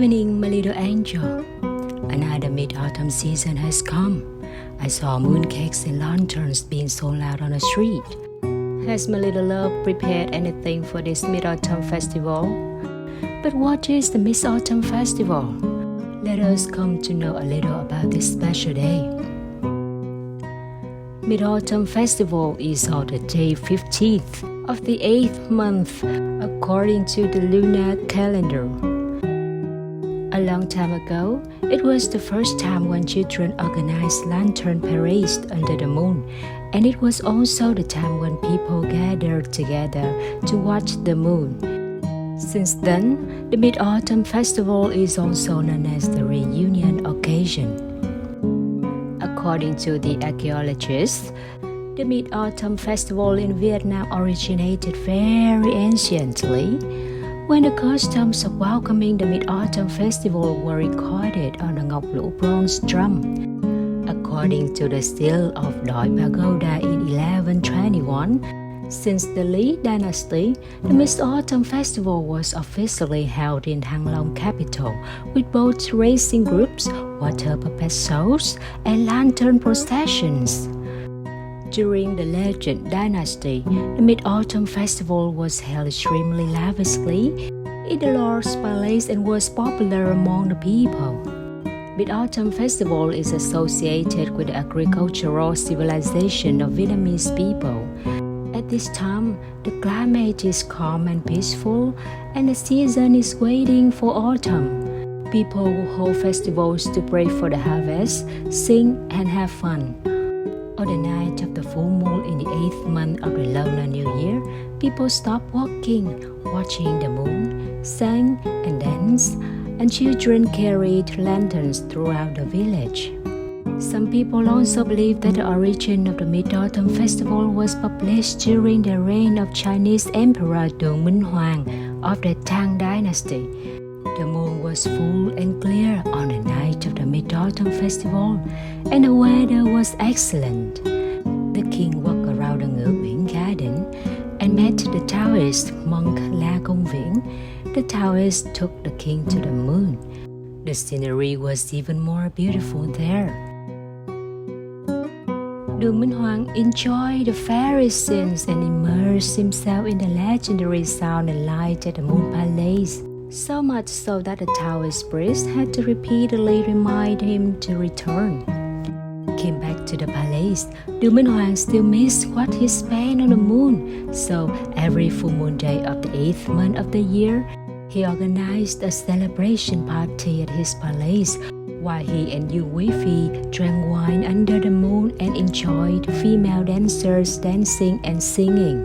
evening, my little angel. Another mid-autumn season has come. I saw mooncakes and lanterns being sold out on the street. Has my little love prepared anything for this mid-autumn festival? But what is the Mid-Autumn Festival? Let us come to know a little about this special day. Mid-Autumn Festival is on the day 15th of the 8th month according to the lunar calendar. A long time ago, it was the first time when children organized lantern parades under the moon, and it was also the time when people gathered together to watch the moon. Since then, the Mid-Autumn Festival is also known as the reunion occasion. According to the archaeologists, the Mid-Autumn Festival in Vietnam originated very anciently, when the customs of welcoming the Mid-Autumn Festival were recorded on a ngọc lũ bronze drum. According to the seal of Doi Pagoda in 1121, since the Lý dynasty, the Mid-Autumn Festival was officially held in Thăng Long capital with both racing groups, water puppet shows, and lantern processions. During the Legend dynasty, the Mid-Autumn Festival was held extremely lavishly in the Lord's palace and was popular among the people. Mid-Autumn Festival is associated with the agricultural civilization of Vietnamese people. At this time, the climate is calm and peaceful, and the season is waiting for autumn. People will hold festivals to pray for the harvest, sing, and have fun. On the night of the full moon in the 8th month of the Lunar New Year, people stop walking, watching the moon, sang and danced, and children carried lanterns throughout the village. Some people also believe that the origin of the Mid-Autumn Festival was published during the reign of Chinese Emperor Đường Minh Hoàng of the Tang Dynasty. The moon was full and clear on the night of the Mid-Autumn Festival, and the weather was excellent. The king walked around the Ngự Uyển garden and met the Taoist monk La Công Viễn. The Taoist took the king to the moon. The scenery was even more beautiful there. Đường Minh Hoàng enjoyed the fairy scenes and immersed himself in the legendary sound and light at the Moon Palace, so much so that the Taoist priest had to repeatedly remind him to return. Came back to the palace, Đường Minh Hoàng still missed what he spent on the moon, so every full moon day of the 8th month of the year, he organized a celebration party at his palace, while he and Yu Wei-Fi drank wine under the moon and enjoyed female dancers dancing and singing.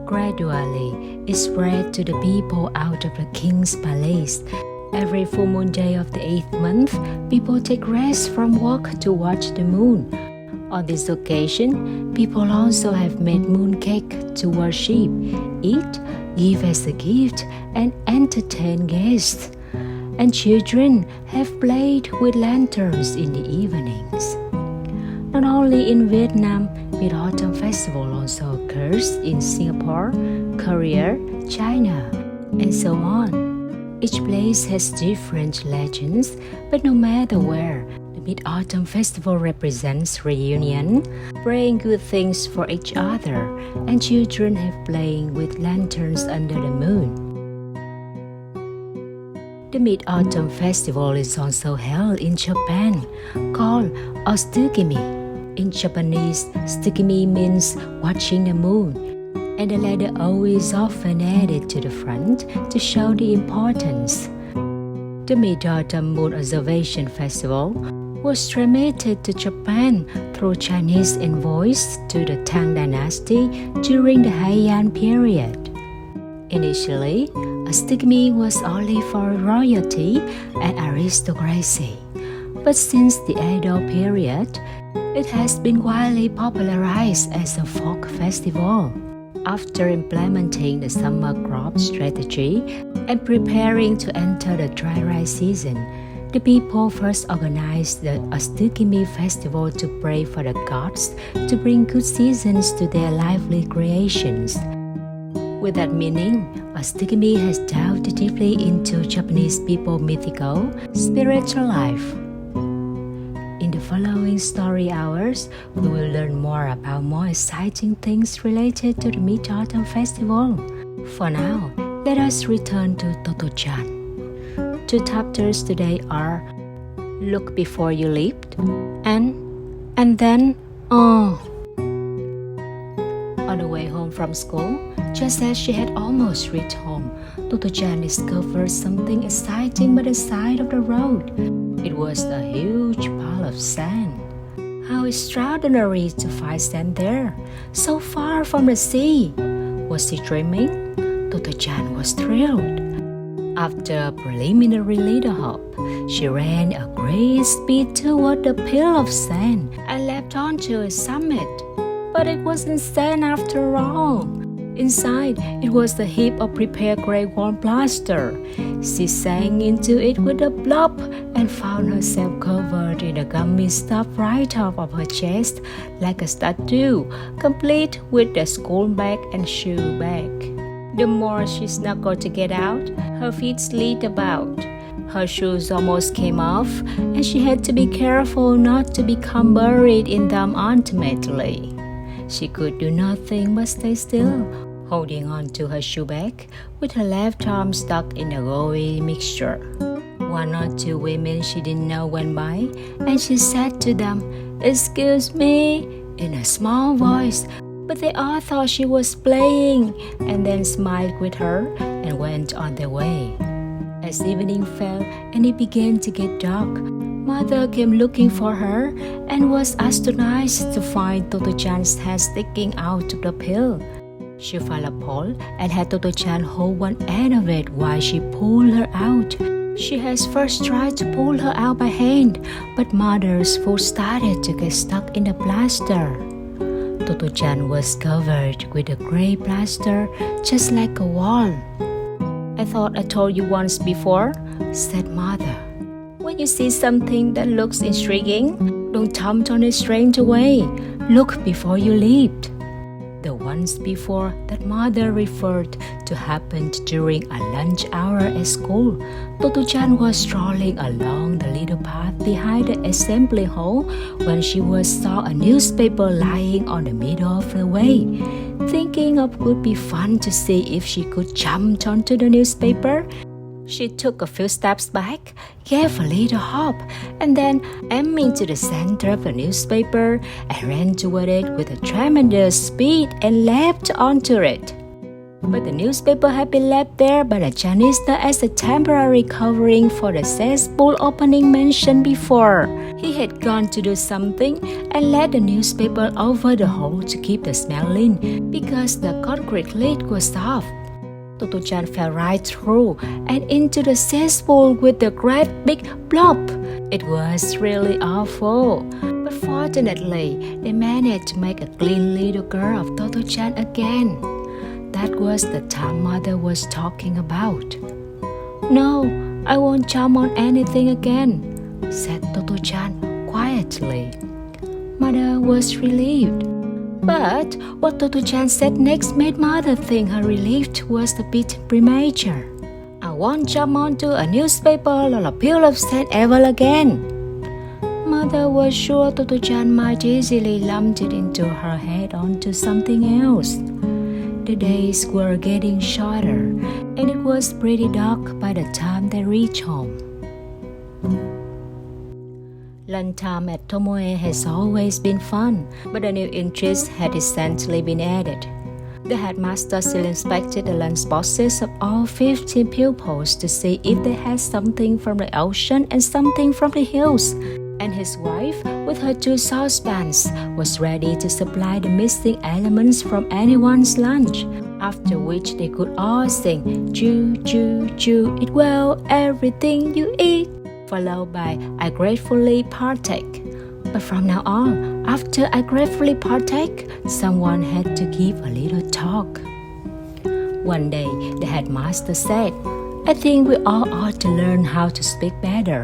Gradually, it spread to the people out of the king's palace. Every full moon day of the 8th month, people take rest from work to watch the moon. On this occasion, people also have made mooncake to worship, eat, give as a gift, and entertain guests. And children have played with lanterns in the evenings. Not only in Vietnam, Mid-Autumn Festival also occurs in Singapore, Korea, China, and so on. Each place has different legends, but no matter where, the Mid-Autumn Festival represents reunion, praying good things for each other, and children have playing with lanterns under the moon. The Mid-Autumn Festival is also held in Japan, called Ostukimi. In Japanese, Tsukimi means watching the moon, and the letter O is often added to the front to show the importance. The Mid-Autumn Moon Observation Festival was transmitted to Japan through Chinese envoys to the Tang Dynasty during the Heian period. Initially, Ostukimi was only for royalty and aristocracy, but since the Edo period, it has been widely popularized as a folk festival. After implementing the summer crop strategy and preparing to enter the dry rice season, the people first organized the Ostukimi festival to pray for the gods to bring good seasons to their lively creations. With that meaning, as Tikimi has delved deeply into Japanese people mythical, spiritual life. In the following story hours, we will learn more about more exciting things related to the Mid-Autumn Festival. For now, let us return to Tottochan. 2 chapters today are Look Before You Leaped and then On the way home from school, just as she had almost reached home, Totto-chan discovered something exciting by the side of the road. It was a huge pile of sand. How extraordinary to find sand there, so far from the sea. Was she dreaming? Totto-chan was thrilled. After a preliminary little hop, she ran at great speed toward the pile of sand and leapt onto its summit. But it wasn't sand after all. Inside, it was a heap of prepared grey worm plaster. She sank into it with a plop and found herself covered in a gummy stuff right top of her chest, like a statue, complete with a school bag and shoe bag. The more she snuggled to get out, her feet slid about. Her shoes almost came off, and she had to be careful not to become buried in them ultimately. She could do nothing but stay still, holding on to her shoe bag with her left arm stuck in the gooey mixture. 1 or 2 women she didn't know went by, and she said to them, "Excuse me," in a small voice, but they all thought she was playing, and then smiled with her and went on their way. As evening fell and it began to get dark, Mother came looking for her and was astonished to find Totto-chan's head sticking out of the pile. She found a pole and had Totto-chan hold one end of it while she pulled her out. She had first tried to pull her out by hand, but Mother's foot started to get stuck in the plaster. Totto-chan was covered with a grey plaster, just like a wall. "I thought I told you once before," said Mother. "When you see something that looks intriguing, don't jump on it straight away. Look before you leaped." The once before that Mother referred to happened during a lunch hour at school. Totto-chan was strolling along the little path behind the assembly hall when she saw a newspaper lying on the middle of the way. Thinking it would be fun to see if she could jump onto the newspaper, she took a few steps back, gave a little hop, and then aiming to the center of the newspaper and ran toward it with a tremendous speed and leapt onto it. But the newspaper had been left there by the janitor as a temporary covering for the cesspool opening mentioned before. He had gone to do something and let the newspaper over the hole to keep the smell in because the concrete lid was soft. Totto-chan fell right through and into the cesspool with a great big plop. It was really awful, but fortunately, they managed to make a clean little girl of Totto-chan again. That was the time Mother was talking about. "No, I won't jump on anything again," said Totto-chan quietly. Mother was relieved. But what Totto-chan said next made Mother think her relief was a bit premature. "I won't jump onto a newspaper or a pile of sand ever again." Mother was sure Totto-chan might easily lump it into her head onto something else. The days were getting shorter, and it was pretty dark by the time they reached home. Lunchtime at Tomoe has always been fun, but a new interest had recently been added. The headmaster still inspected the lunch boxes of all 15 pupils to see if they had something from the ocean and something from the hills. And his wife, with her 2 saucepans, was ready to supply the missing elements from anyone's lunch, after which they could all sing, "Chew, chew, chew, eat well, everything you eat," followed by "I gratefully partake." But from now on, after I gratefully partake, someone had to give a little talk. One day, the headmaster said, "I think we all ought to learn how to speak better.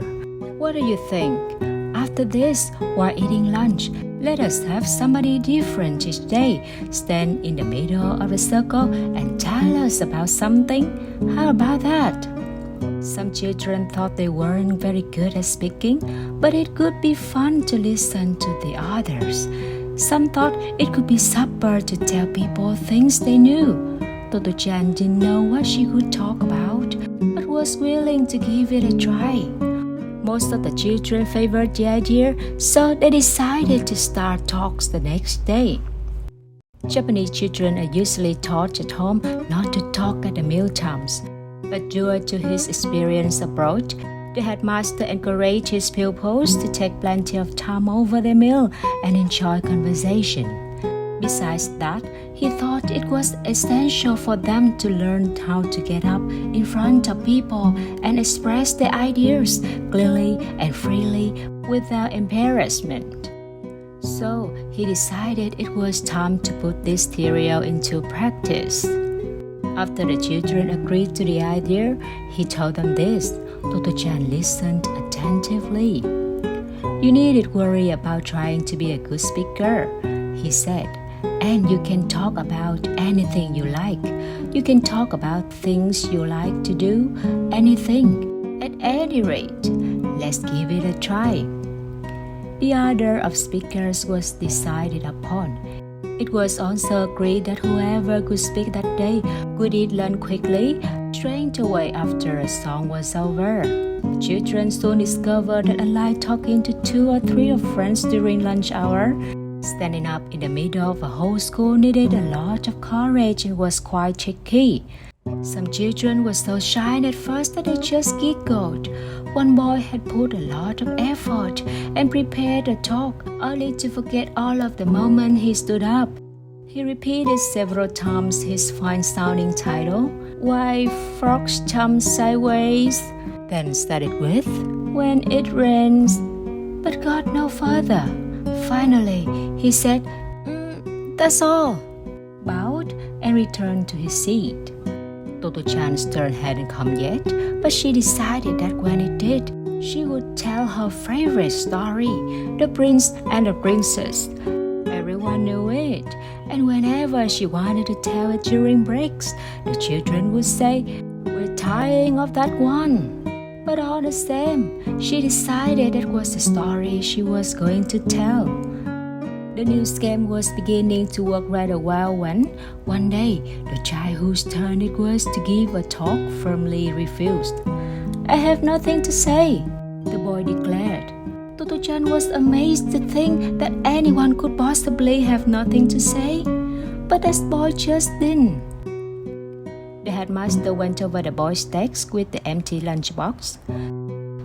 What do you think?" After this, while eating lunch, Let us have somebody different each day stand in the middle of a circle and tell us about something. How about that? Some children thought they weren't very good at speaking, but it could be fun to listen to the others. Some thought it could be supper to tell people things they knew. Tottochan didn't know what she could talk about, but was willing to give it a try. Most of the children favored the idea, so they decided to start talks the next day. Japanese children are usually taught at home not to talk at the mealtimes, but due to his experience abroad, the headmaster encouraged his pupils to take plenty of time over their meal and enjoy conversation. Besides that, he thought it was essential for them to learn how to get up in front of people and express their ideas clearly and freely without embarrassment. So he decided it was time to put this theory into practice. After the children agreed to the idea, he told them this. Tottochan listened attentively. You needn't worry about trying to be a good speaker, he said. And you can talk about anything you like. You can talk about things you like to do, anything. At any rate, let's give it a try. The order of speakers was decided upon. It was also agreed that whoever could speak that day could eat lunch quickly, straight away after a song was over. The children soon discovered that unlike talking to 2 or 3 of friends during lunch hour, standing up in the middle of a whole school needed a lot of courage and was quite tricky. Some children were so shy at first that they just giggled. One boy had put a lot of effort and prepared a talk, only to forget all of the moment he stood up. He repeated several times his fine-sounding title, Why Frogs Jump Sideways, then started with, When It Rains, but got no further. Finally, he said, That's all, bowed and returned to his seat. Tottochan's turn hadn't come yet, but she decided that when it did, she would tell her favorite story, The Prince and the Princess. Everyone knew it, and whenever she wanted to tell it during breaks, the children would say, We're tiring of that one. But all the same, she decided it was the story she was going to tell. The new scheme was beginning to work rather well when, one day, the child whose turn it was to give a talk firmly refused. I have nothing to say, the boy declared. Tottochan was amazed to think that anyone could possibly have nothing to say, but that boy just didn't. The headmaster went over the boy's desk with the empty lunchbox.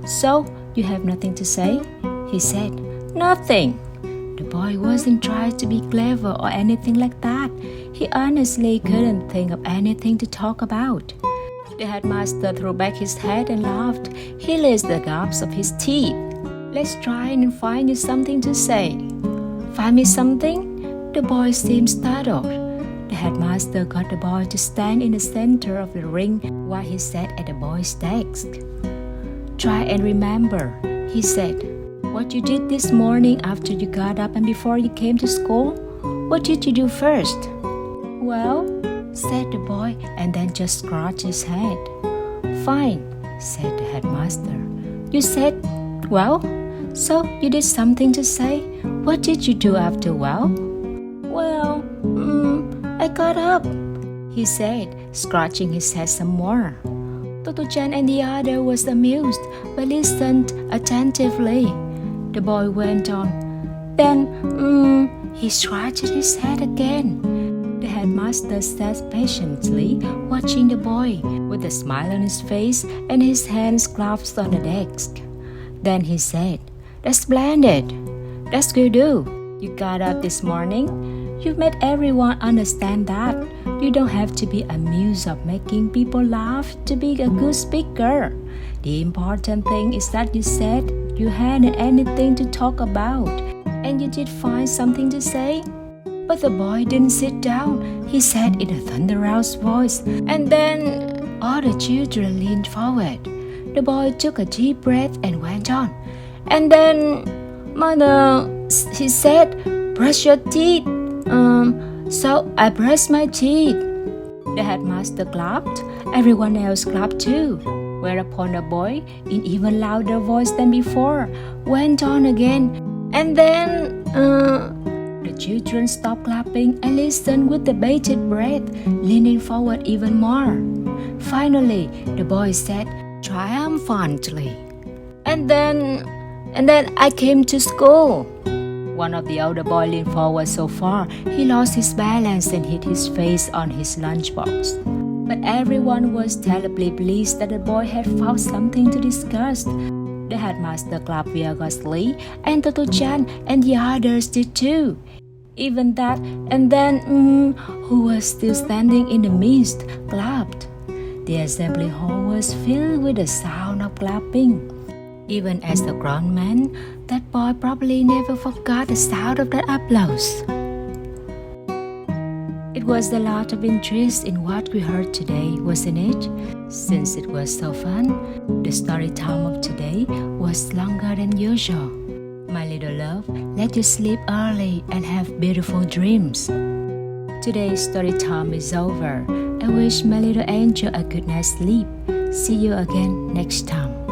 So, you have nothing to say? He said. Nothing. The boy wasn't trying to be clever or anything like that. He honestly couldn't think of anything to talk about. The headmaster threw back his head and laughed. He licked the gaps of his teeth. Let's try and find you something to say. Find me something? The boy seemed startled. The headmaster got the boy to stand in the center of the ring while he sat at the boy's desk. Try and remember, he said, what you did this morning after you got up and before you came to school. What did you do first? Well, said the boy and then just scratched his head. Fine, said the headmaster. You said, well, so you did something to say? What did you do after well? Well, I got up, he said, scratching his head some more. Tottochan and the other was amused, but listened attentively. The boy went on. Then, he scratched his head again. The headmaster sat patiently, watching the boy, with a smile on his face and his hands clasped on the desk. Then he said, That's splendid. That's good do. You got up this morning. You've made everyone understand that. You don't have to be amused of making people laugh to be a good speaker. The important thing is that you said you hadn't anything to talk about, and you did find something to say. But the boy didn't sit down. He said in a thunderous voice, and then all the children leaned forward. The boy took a deep breath and went on. And then, Mother, he said, brush your teeth. So I brushed my teeth. The headmaster clapped. Everyone else clapped too. Whereupon the boy, in even louder voice than before, went on again. And then, the children stopped clapping and listened with the bated breath, leaning forward even more. Finally, the boy said triumphantly, And then I came to school. One of the older boys leaned forward so far, he lost his balance and hit his face on his lunchbox. But everyone was terribly pleased that the boy had found something to discuss. The headmaster clapped vigorously, and Totto-chan and the others did too. Even that, and then, who was still standing in the midst, clapped. The assembly hall was filled with the sound of clapping. Even as a grown man, that boy probably never forgot the sound of that applause. It was a lot of interest in what we heard today, wasn't it? Since it was so fun, the story time of today was longer than usual. My little love, let you sleep early and have beautiful dreams. Today's story time is over. I wish my little angel a good night's sleep. See you again next time.